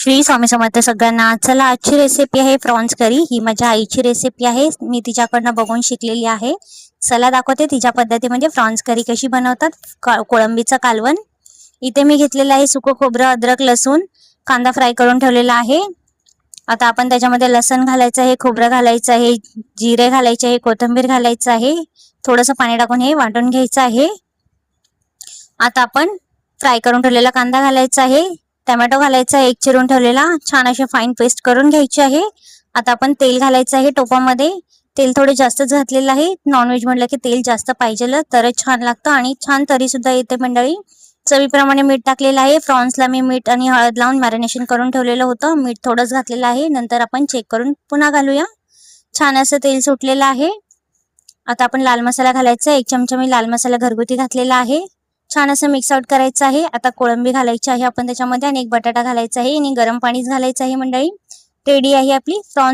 श्री स्वामी समर्थ सगळ्यांना. चला, आजची रेसिपी आहे प्रॉन्स करी. ही माझ्या आईची रेसिपी आहे, मी तिच्याकडनं बघून शिकलेली आहे. चला दाखवते तिच्या पद्धतीमध्ये प्रॉन्स करी कशी बनवतात. कोळंबीचं कालवण. इथे मी घेतलेलं आहे सुकं खोबरं, अद्रक, लसूण, कांदा फ्राय करून ठेवलेला आहे. आता आपण त्याच्यामध्ये लसूण घालायचं आहे, खोबरं घालायचं आहे, जिरे घालायचे आहे, कोथिंबीर घालायचं आहे, थोडंसं पाणी टाकून हे वाटून घ्यायचं आहे. आता आपण फ्राय करून ठेवलेला कांदा घालायचा आहे, टोमॅटो घालायचा आहे, एक चिरून ठेवलेला, छान अशी फाईन पेस्ट करून घ्यायची आहे. आता आपण तेल घालायचं आहे टोपामध्ये. तेल थोडे जास्तच घातलेलं आहे. नॉनव्हेज म्हटलं की तेल जास्त पाहिजे तरच छान लागतं आणि छान तरी सुद्धा येते मंडळी. चवीप्रमाणे मीठ टाकलेलं आहे. प्रॉन्सला मी मीठ आणि हळद लावून मॅरिनेशन करून ठेवलेलं होतं. मीठ थोडंच घातलेलं आहे, नंतर आपण चेक करून पुन्हा घालूया. छान असं तेल सुटलेलं आहे. आता आपण लाल मसाला घालायचा आहे. 1 चमचा मी लाल मसाला घरगुती घातलेला आहे. छान असं मिक्स आउट करायचं आहे. आता कोळंबी घालायची आहे आपण त्याच्यामध्ये आणि एक बटाटा घालायचा आहे आणि गरम पाणीच घालायचं आहे मंडळी. रेडी आहे आपली प्रॉन्स